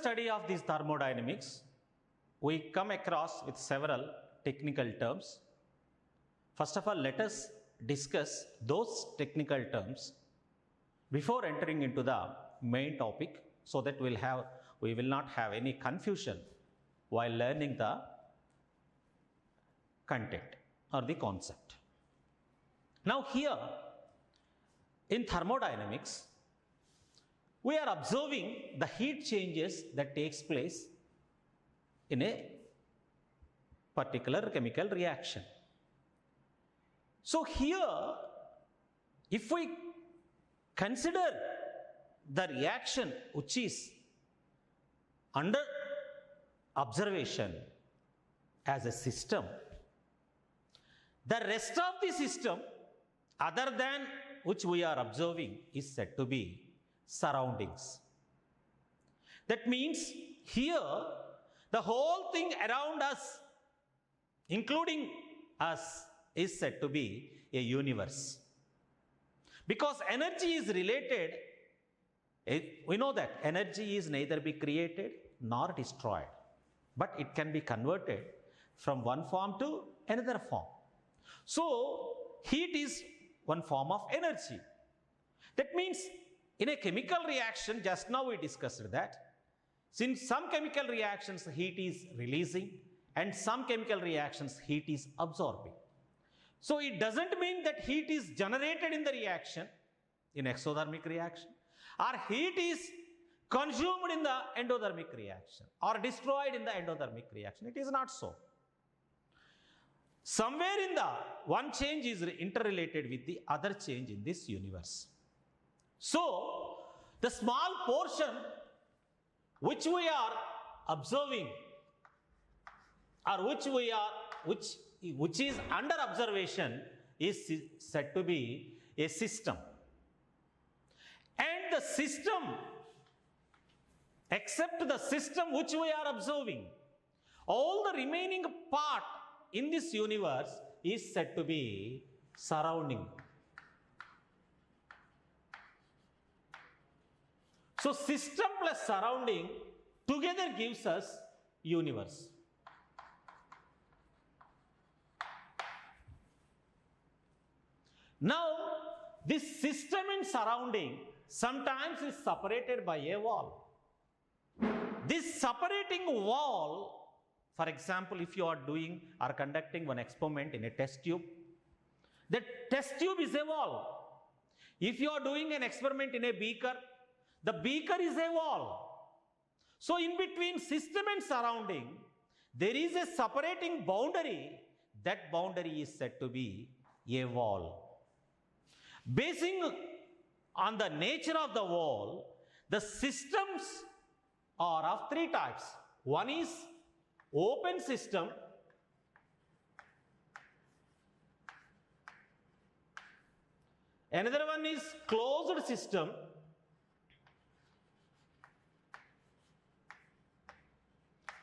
study of this thermodynamics, we come across with several technical terms. First of all, let us discuss those technical terms before entering into the main topic, so that we will not have any confusion while learning the content or the concept. Now here in thermodynamics, we are observing the heat changes that takes place in a particular chemical reaction. So here, if we consider the reaction which is under observation as a system, the rest of the system other than which we are observing is said to be surroundings. That means here the whole thing around us, including us, is said to be a universe. Because energy is related, we know that energy is neither be created nor destroyed, but it can be converted from one form to another form. So heat is one form of energy. That means in a chemical reaction, just now we discussed that, since some chemical reactions heat is releasing and some chemical reactions heat is absorbing. So it doesn't mean that heat is generated in the reaction, in exothermic reaction, or heat is consumed in the endothermic reaction or destroyed in the endothermic reaction. It is not so. Somewhere in the one change is interrelated with the other change in this universe. So the small portion which we are observing, or which is under observation, is said to be a system. And the system, except the system which we are observing, all the remaining part in this universe is said to be surrounding. So system plus surrounding together gives us universe. Now, this system and surrounding sometimes is separated by a wall. This separating wall, for example, if you are doing or conducting one experiment in a test tube, the test tube is a wall. If you are doing an experiment in a beaker, the beaker is a wall. So in between system and surrounding, there is a separating boundary. That boundary is said to be a wall. Basing on the nature of the wall, the systems are of three types. One is open system, another one is closed system,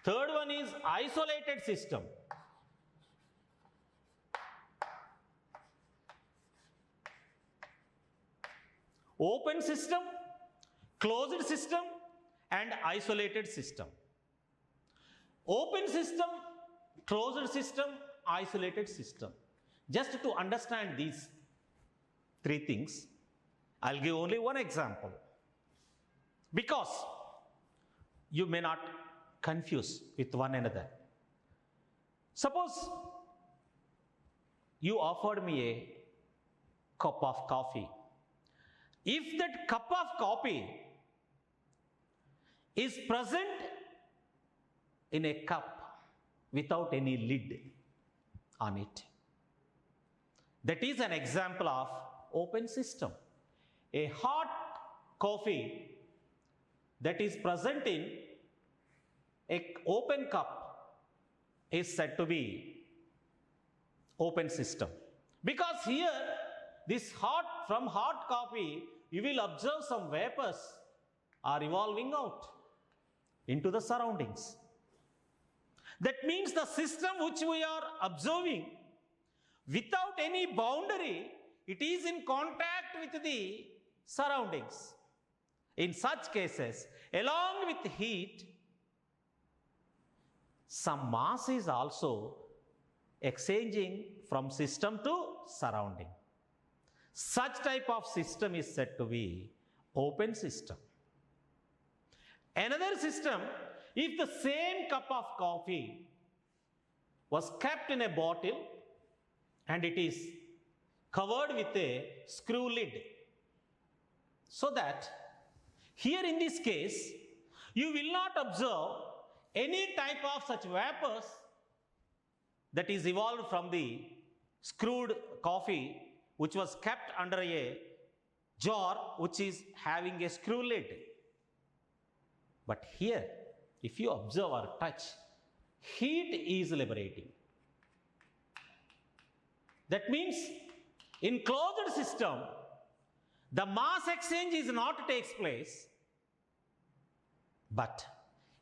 third one is isolated system. Open system, closed system, and isolated system. Open system, closed system, isolated system. Just to understand these three things, I'll give only one example, because you may not confuse with one another. Suppose you offered me a cup of coffee. If that cup of coffee is present in a cup without any lid on it, that is an example of open system. A hot coffee that is present in an open cup is said to be open system. Because here, from hot coffee, you will observe some vapors are evolving out into the surroundings. That means the system which we are observing, without any boundary, it is in contact with the surroundings. In such cases, along with heat, some mass is also exchanging from system to surrounding. Such type of system is said to be open system. Another system, if the same cup of coffee was kept in a bottle and it is covered with a screw lid, so that here in this case you will not observe any type of such vapors that is evolved from the screwed coffee which was kept under a jar which is having a screw lid. But here, if you observe or touch, heat is liberating. That means in closed system, the mass exchange is not takes place, but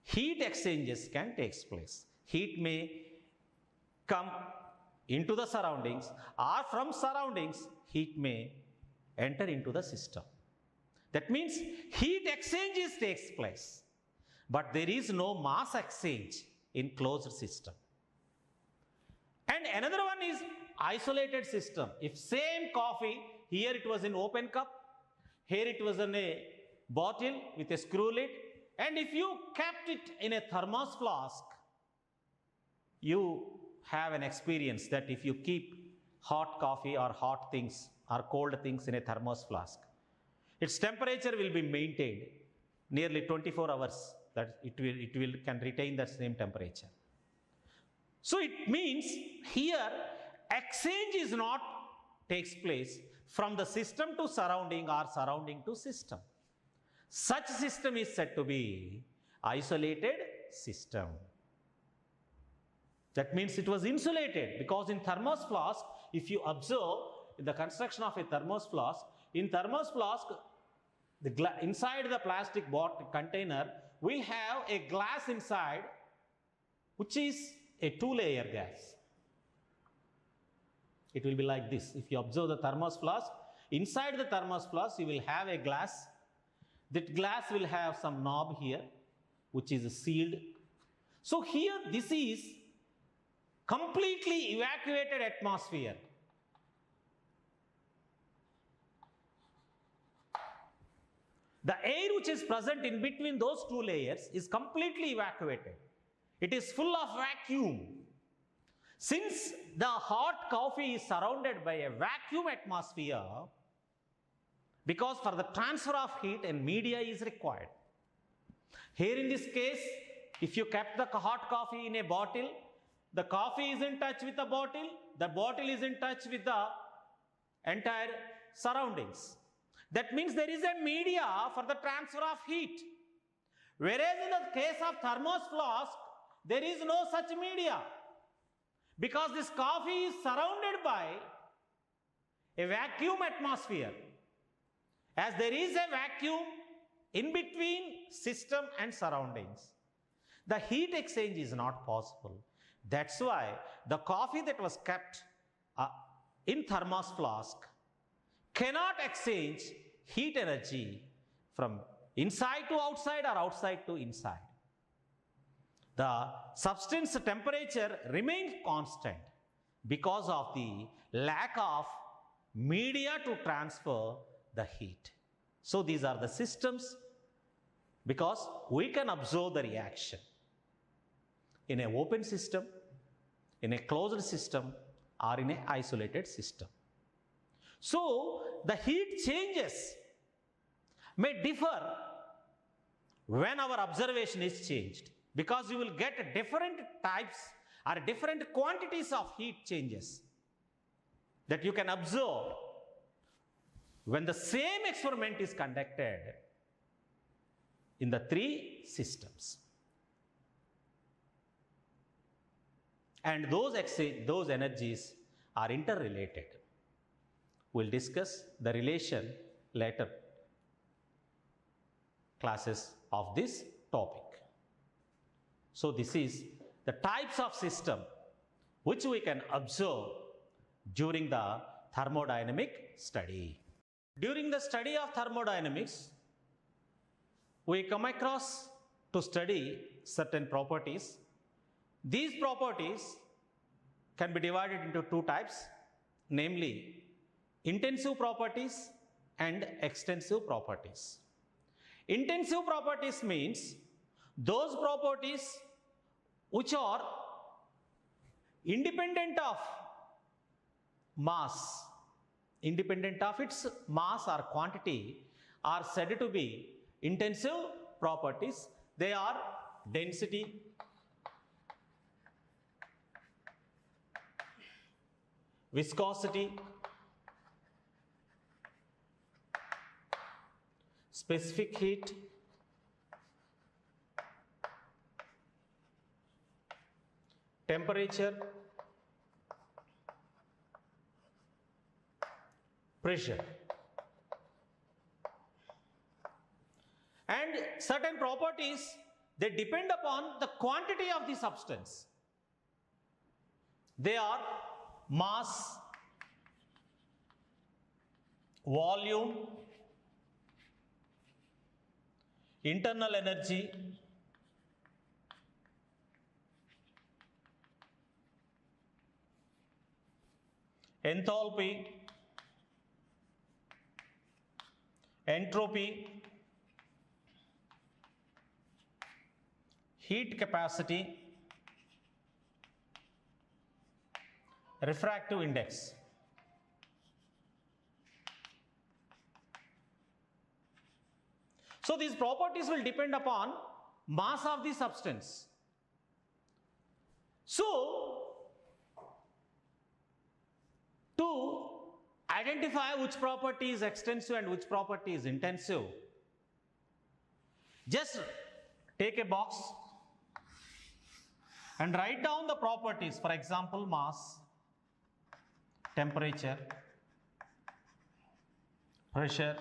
heat exchanges can take place. Heat may come into the surroundings, or from surroundings, heat may enter into the system. That means heat exchanges takes place, but there is no mass exchange in closed system. And another one is isolated system. If same coffee, here it was in open cup, here it was in a bottle with a screw lid, and if you kept it in a thermos flask, you have an experience that if you keep hot coffee or hot things or cold things in a thermos flask, its temperature will be maintained nearly 24 hours, that it can retain that same temperature. So it means here exchange is not takes place from the system to surrounding or surrounding to system. Such system is said to be isolated system. That means it was insulated, because in thermos flask, if you observe in the construction of a thermos flask, in thermos flask, inside the plastic container, we have a glass inside, which is a two-layer gas. It will be like this. If you observe the thermos flask, inside the thermos flask, you will have a glass. That glass will have some knob here, which is sealed. So here, this is completely evacuated atmosphere. The air which is present in between those two layers is completely evacuated. It is full of vacuum. Since the hot coffee is surrounded by a vacuum atmosphere, because for the transfer of heat and media is required. Here in this case, if you kept the hot coffee in a bottle, the coffee is in touch with the bottle is in touch with the entire surroundings. That means there is a media for the transfer of heat. Whereas in the case of thermos flask, there is no such media, because this coffee is surrounded by a vacuum atmosphere. As there is a vacuum in between system and surroundings, the heat exchange is not possible. That's why the coffee that was kept in thermos flask cannot exchange heat energy from inside to outside or outside to inside. The substance temperature remains constant because of the lack of media to transfer the heat. So these are the systems, because we can observe the reaction in an open system, in a closed system, or in an isolated system. So the heat changes may differ when our observation is changed, because you will get different types or different quantities of heat changes that you can observe when the same experiment is conducted in the three systems. And those energies are interrelated. We'll discuss the relation later classes of this topic. So this is the types of system which we can observe during the thermodynamic study. During the study of thermodynamics, we come across to study certain properties These properties can be divided into two types, namely intensive properties and extensive properties. Intensive properties means those properties which are independent of mass, independent of its mass or quantity, are said to be intensive properties. They are density, viscosity, specific heat, temperature, pressure. And certain properties, they depend upon the quantity of the substance. They are mass, volume, internal energy, enthalpy, entropy, heat capacity, refractive index. So these properties will depend upon mass of the substance. So to identify which property is extensive and which property is intensive, just take a box and write down the properties. For example, mass, temperature, pressure,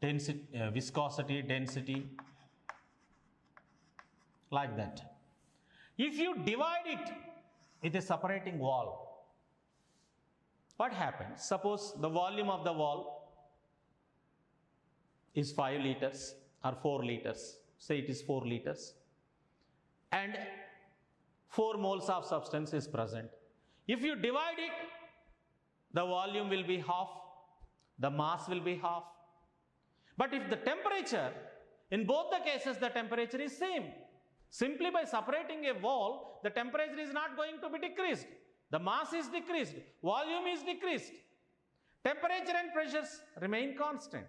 density, viscosity, density, like that. If you divide it with a separating wall, what happens? Suppose the volume of the wall is 5 liters or 4 liters, say it is 4 liters, and 4 moles of substance is present. If you divide it, the volume will be half, the mass will be half. But if the temperature, in both the cases the temperature is same. Simply by separating a wall, the temperature is not going to be decreased. The mass is decreased, volume is decreased. Temperature and pressures remain constant.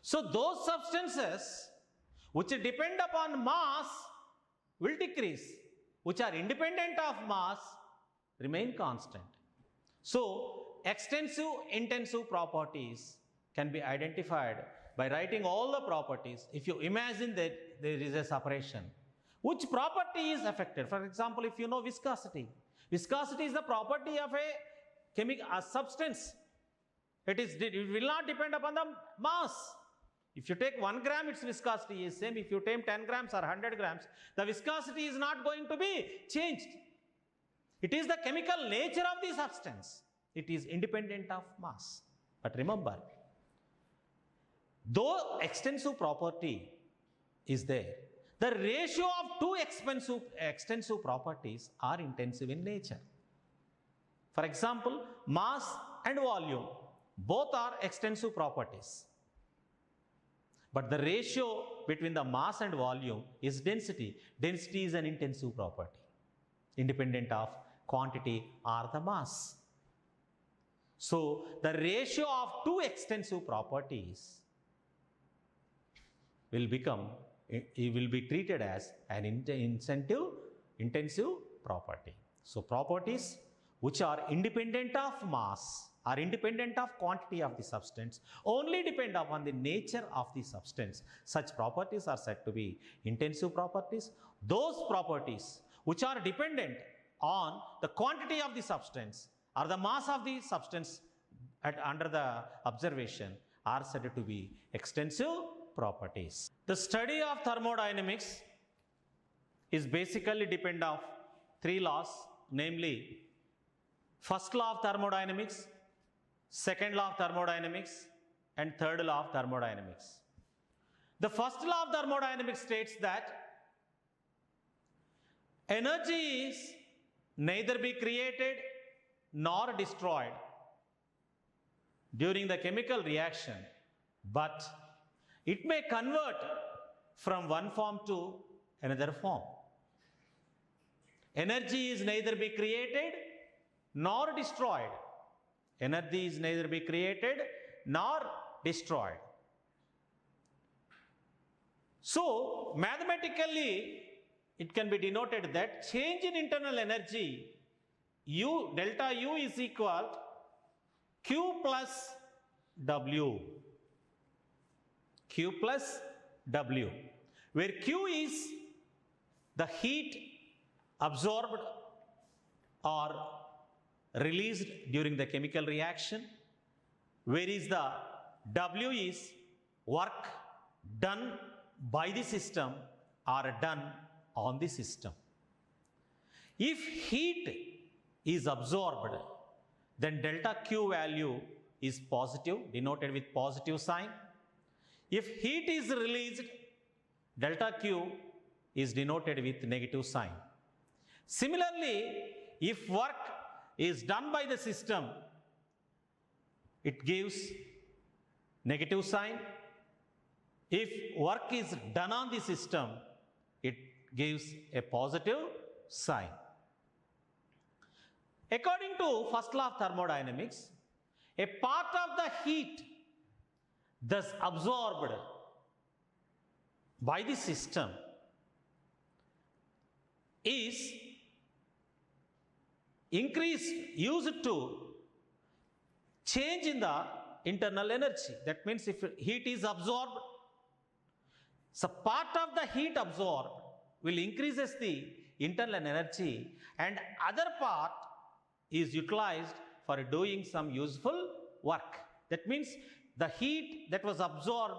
So those substances which depend upon mass will decrease, which are independent of mass remain constant. So extensive, intensive properties can be identified by writing all the properties. If you imagine that there is a separation, which property is affected? For example, if you know viscosity, viscosity is the property of a substance. It will not depend upon the mass. If you take 1 gram, its viscosity is same. If you take 10 grams or 100 grams, the viscosity is not going to be changed. It is the chemical nature of the substance. It is independent of mass. But remember, though extensive property is there, the ratio of two extensive properties are intensive in nature. For example, mass and volume, both are extensive properties. But the ratio between the mass and volume is density. Density is an intensive property, independent of quantity or the mass. So the ratio of two extensive properties will be treated as an intensive property. So properties which are independent of mass or independent of quantity of the substance only depend upon the nature of the substance. Such properties are said to be intensive properties. Those properties which are dependent on the quantity of the substance or the mass of the substance under the observation are said to be extensive properties. The study of thermodynamics is basically depend on 3 laws, namely first law of thermodynamics, second law of thermodynamics, and third law of thermodynamics. The first law of thermodynamics states that energy is neither be created nor destroyed during the chemical reaction, but it may convert from one form to another form. Energy is neither be created nor destroyed. Energy is neither be created nor destroyed. So, mathematically, it can be denoted that change in internal energy, U, delta U is equal Q plus W. Q plus W, where Q is the heat absorbed or released during the chemical reaction, whereas the W is work done by the system or done on the system. If heat is absorbed, then delta Q value is positive, denoted with positive sign. If heat is released, delta Q is denoted with negative sign. Similarly, if work is done by the system, it gives negative sign. If work is done on the system, it gives a positive sign. According to first law of thermodynamics, a part of the heat thus absorbed by the system is used to change in the internal energy. That means if heat is absorbed, so part of the heat absorbed will increases the internal energy and other part is utilized for doing some useful work. That means the heat that was absorbed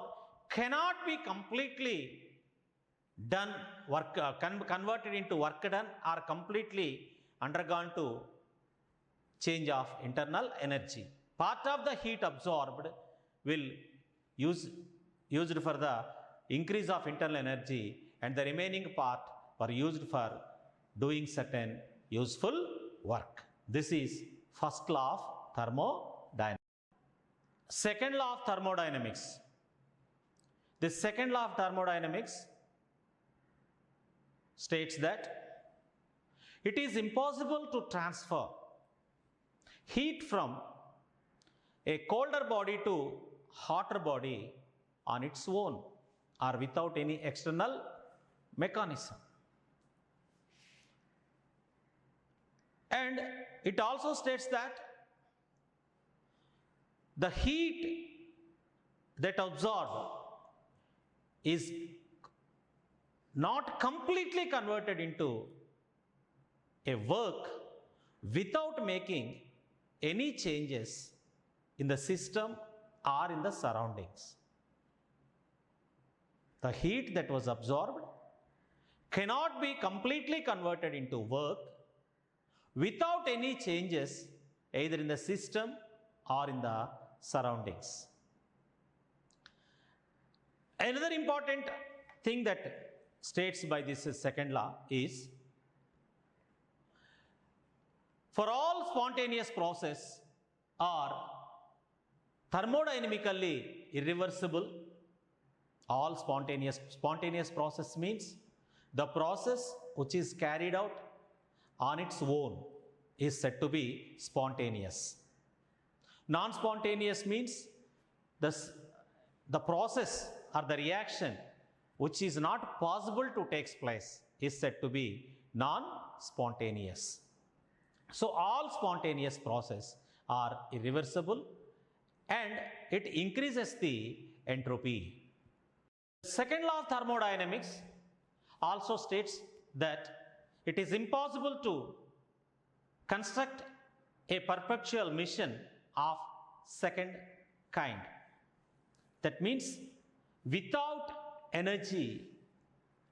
cannot be completely done, converted into work done or completely undergone to change of internal energy. Part of the heat absorbed will used for the increase of internal energy and the remaining part were used for doing certain useful work. This is first law of thermodynamics. Second law of thermodynamics. The second law of thermodynamics states that it is impossible to transfer heat from a colder body to hotter body on its own or without any external mechanism. And it also states that the heat that absorbed is not completely converted into a work without making any changes in the system or in the surroundings. The heat that was absorbed cannot be completely converted into work without any changes either in the system or in the surroundings. Another important thing that states by this second law is for all spontaneous process are thermodynamically irreversible. All spontaneous process means the process which is carried out on its own is said to be spontaneous. Non-spontaneous means the process or the reaction which is not possible to take place is said to be non-spontaneous. So all spontaneous processes are irreversible and it increases the entropy. The second law of thermodynamics also states that it is impossible to construct a perpetual mission of second kind. That means without energy,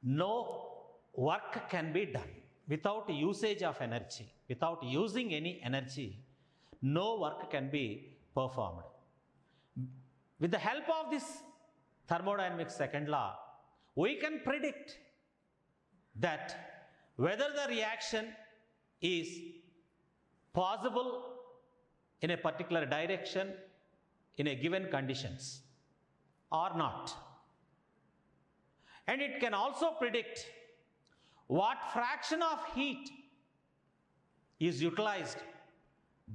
no work can be done. Without usage of energy, without using any energy, no work can be performed. With the help of this thermodynamics second law, we can predict that whether the reaction is possible in a particular direction in a given conditions or not. And it can also predict what fraction of heat is utilized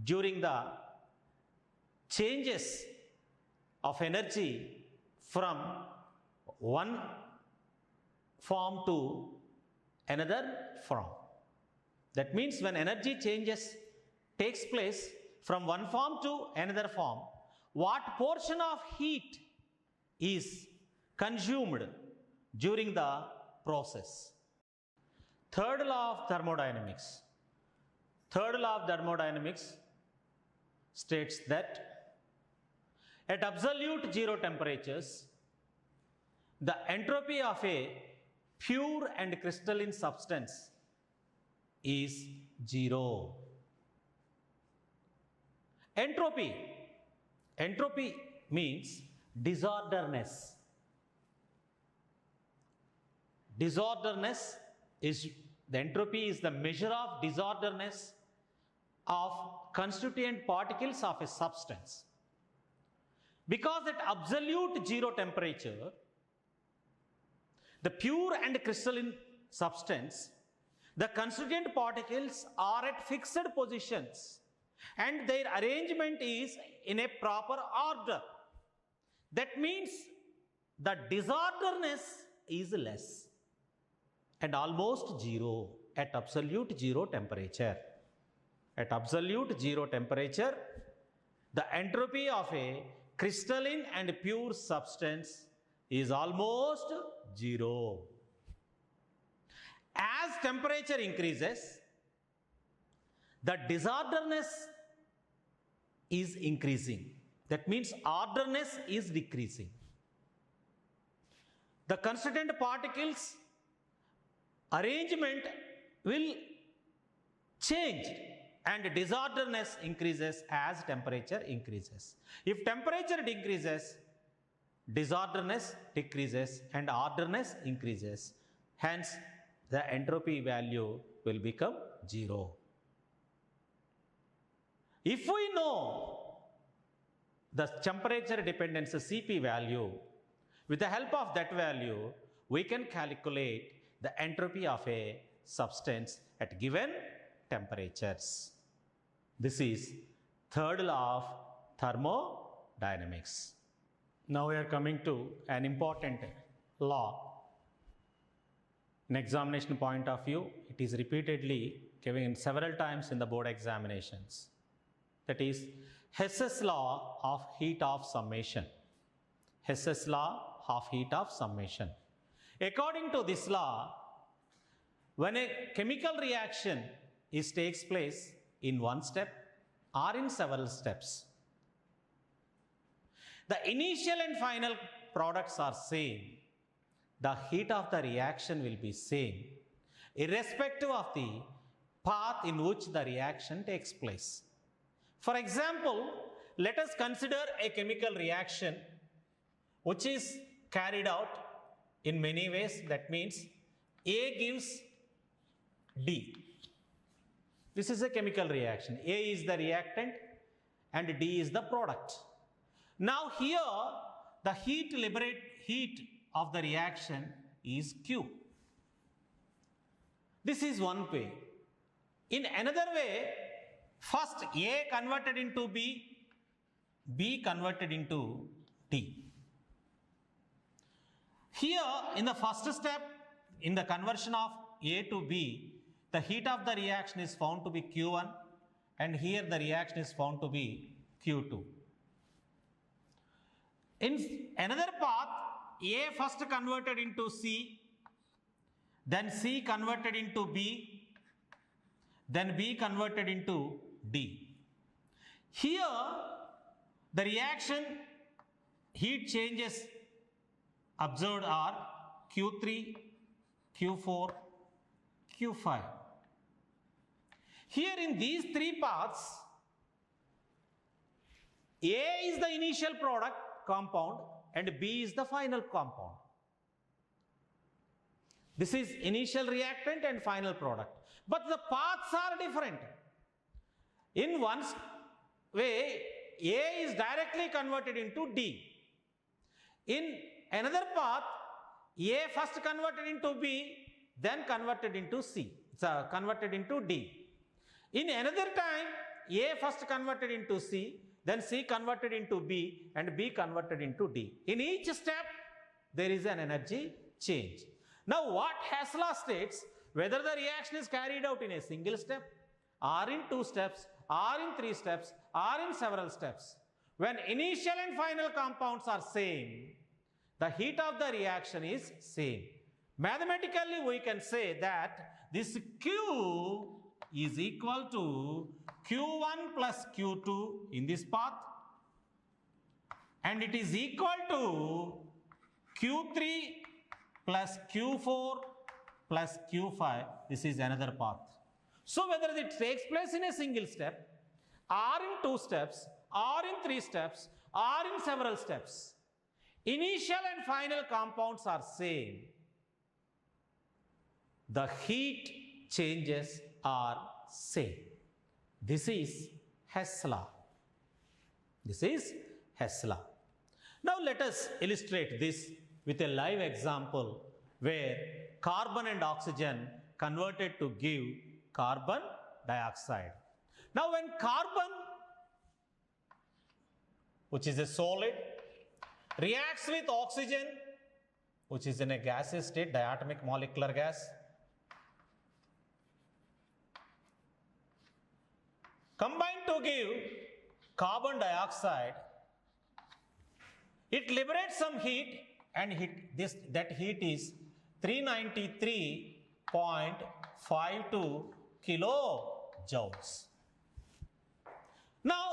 during the changes of energy from one form to another form. That means when energy changes takes place from one form to another form, what portion of heat is consumed during the process. Third law of thermodynamics. Third law of thermodynamics states that at absolute zero temperatures, the entropy of a pure and crystalline substance is zero. Entropy. Entropy means disorderness. Disorderness is, the entropy is the measure of disorderness of constituent particles of a substance. Because at absolute zero temperature, the pure and crystalline substance, the constituent particles are at fixed positions and their arrangement is in a proper order. That means the disorderness is less and almost zero at absolute zero temperature. At absolute zero temperature, the entropy of a crystalline and pure substance is almost zero. As temperature increases, the disorderness is increasing. That means orderness is decreasing. The constituent particles arrangement will change and disorderness increases as temperature increases. If temperature decreases, disorderness decreases and orderness increases. Hence, the entropy value will become zero. If we know the temperature dependence Cp value, with the help of that value, we can calculate the entropy of a substance at given temperatures. This is third law of thermodynamics. Now we are coming to an important law. In examination point of view, it is repeatedly given several times in the board examinations. That is Hess's law of heat of summation. Hess's law of heat of summation. According to this law, when a chemical reaction takes place in one step or in several steps, the initial and final products are same. The heat of the reaction will be same, irrespective of the path in which the reaction takes place. For example, let us consider a chemical reaction which is carried out in many ways. That means A gives D. This is a chemical reaction. A is the reactant and D is the product. Now here the heat of the reaction is Q. This is one way. In another way, first A converted into B, B converted into D. Here in the first step, in the conversion of A to B, the heat of the reaction is found to be Q1 and here the reaction is found to be Q2. In another path, A first converted into C, then C converted into B, then B converted into D. Here the reaction heat changes observed are Q3, Q4, Q5. Here in these three paths, A is the initial product compound and B is the final compound. This is initial reactant and final product. But the paths are different. In one way, A is directly converted into D. In another path, A first converted into B, then converted into C. It's converted into D. In another time, A first converted into C, then C converted into B, and B converted into D. In each step, there is an energy change. Now, what Hess law states, whether the reaction is carried out in a single step, or in 2 steps, or in 3 steps, or in several steps, when initial and final compounds are same, the heat of the reaction is same. Mathematically, we can say that this Q is equal to Q1 plus Q2 in this path, and it is equal to Q3 plus Q4 plus Q5. This is another path. So whether it takes place in a single step, or in 2 steps, or in 3 steps, or in several steps, initial and final compounds are same. The heat changes are same. This is Hess law. This is Hess law. Now let us illustrate this with a live example where carbon and oxygen converted to give carbon dioxide. Now when carbon, which is a solid, reacts with oxygen, which is in a gaseous state, diatomic molecular gas, combined to give carbon dioxide, it liberates some heat, and that heat is 393.52 kilojoules. Now,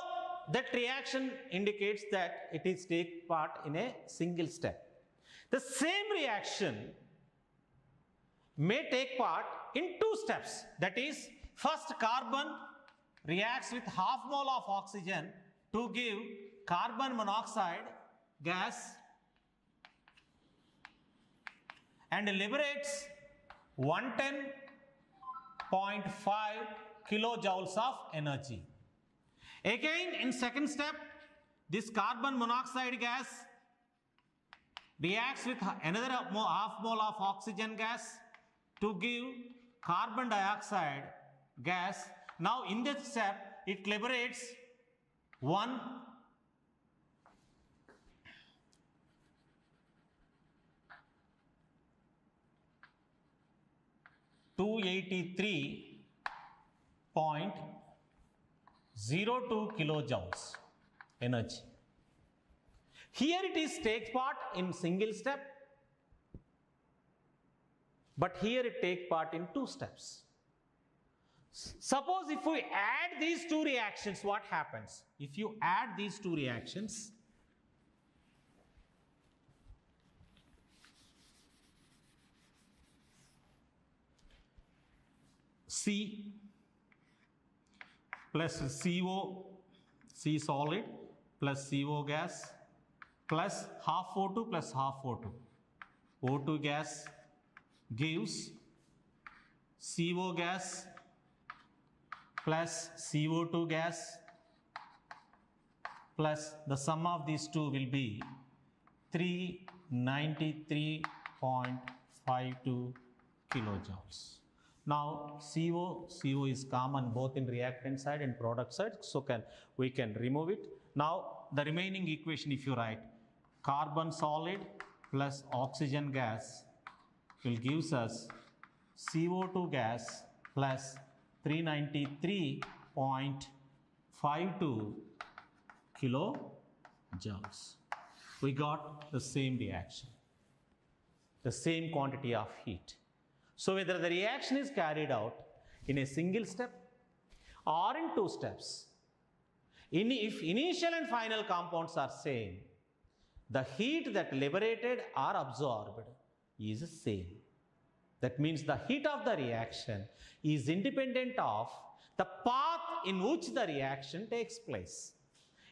that reaction indicates that it is take part in a single step. The same reaction may take part in 2 steps. That is, first carbon reacts with half mole of oxygen to give carbon monoxide gas and liberates 110.5 kilojoules of energy. Again, in second step, this carbon monoxide gas reacts with another half mole of oxygen gas to give carbon dioxide gas. Now, in this step, it liberates 283.02 kilojoules energy. Here it is takes part in single step, but here it takes part in 2 steps. Suppose if we add these 2 reactions, what happens? If you add these 2 reactions, C plus CO, C solid plus CO gas plus half O2 plus half O2. O2 gas gives CO gas plus CO2 gas plus the sum of these 2 will be 393.52 kilojoules. Now CO is common both in reactant side and product side, so we can remove it. Now the remaining equation, if you write carbon solid plus oxygen gas will gives us CO2 gas plus 393.52 kilojoules. We got the same reaction, the same quantity of heat. So whether the reaction is carried out in a single step or in 2 steps, if initial and final compounds are same, the heat that liberated or absorbed is same. That means the heat of the reaction is independent of the path in which the reaction takes place.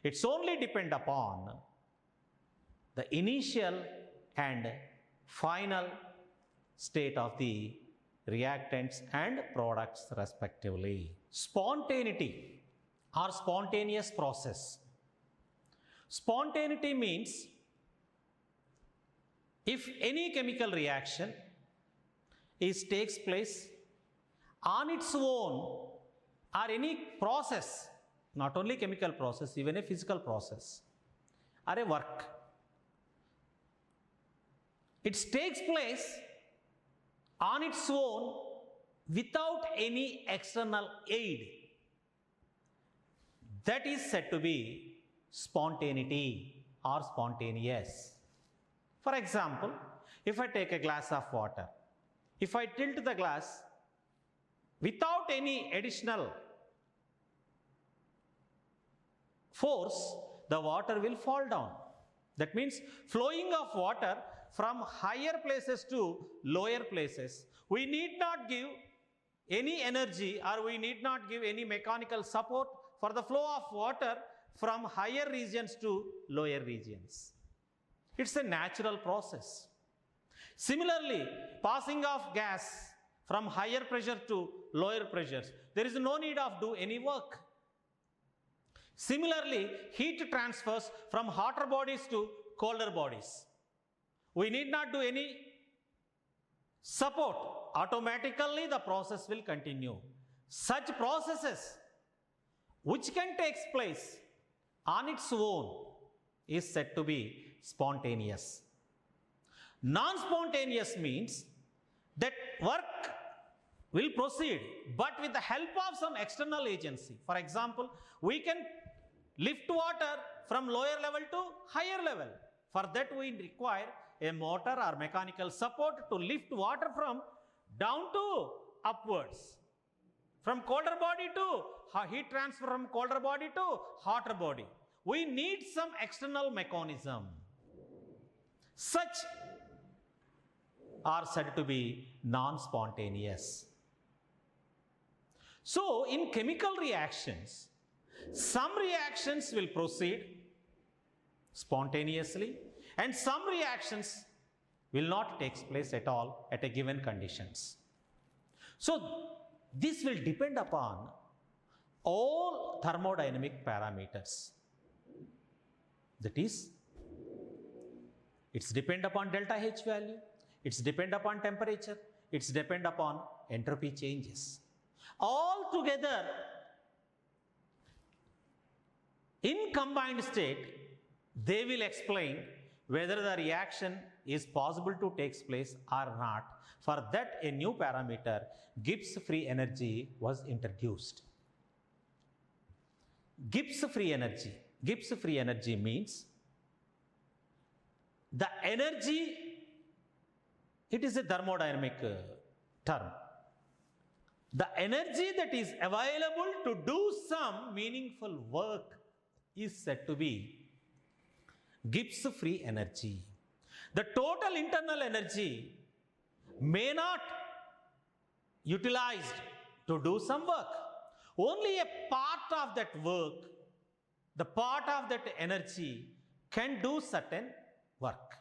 It's only depend upon the initial and final state of the reactants and products respectively. Spontaneity or spontaneous process. Spontaneity means if any chemical reaction takes place on its own, or any process, not only chemical process, even a physical process or a work, it takes place on its own without any external aid, that is said to be spontaneity or spontaneous. For example, if I take a glass of water, if I tilt the glass without any additional force, the water will fall down. That means flowing of water from higher places to lower places, we need not give any energy or we need not give any mechanical support for the flow of water from higher regions to lower regions. It's a natural process. Similarly, passing of gas from higher pressure to lower pressures, there is no need of do any work. Similarly, heat transfers from hotter bodies to colder bodies. We need not do any support. Automatically the process will continue. Such processes which can take place on its own is said to be spontaneous. Non-spontaneous means that work will proceed but with the help of some external agency. For example, we can lift water from lower level to higher level. For that we require a motor or mechanical support to lift water from down to upwards, from colder body to heat transfer from colder body to hotter body. We need some external mechanism. Such are said to be non-spontaneous. So in chemical reactions, some reactions will proceed spontaneously and some reactions will not take place at all at a given conditions. So this will depend upon all thermodynamic parameters. That is, it's depend upon delta H value, it's depend upon temperature, it's depend upon entropy changes. All together, in combined state, they will explain whether the reaction is possible to take place or not. For that, a new parameter, Gibbs free energy, was introduced. Gibbs free energy. Gibbs free energy means the energy, it is a thermodynamic term. The energy that is available to do some meaningful work is said to be Gibbs free energy. The total internal energy may not utilized to do some work. Only a part of that work, the part of that energy can do certain work.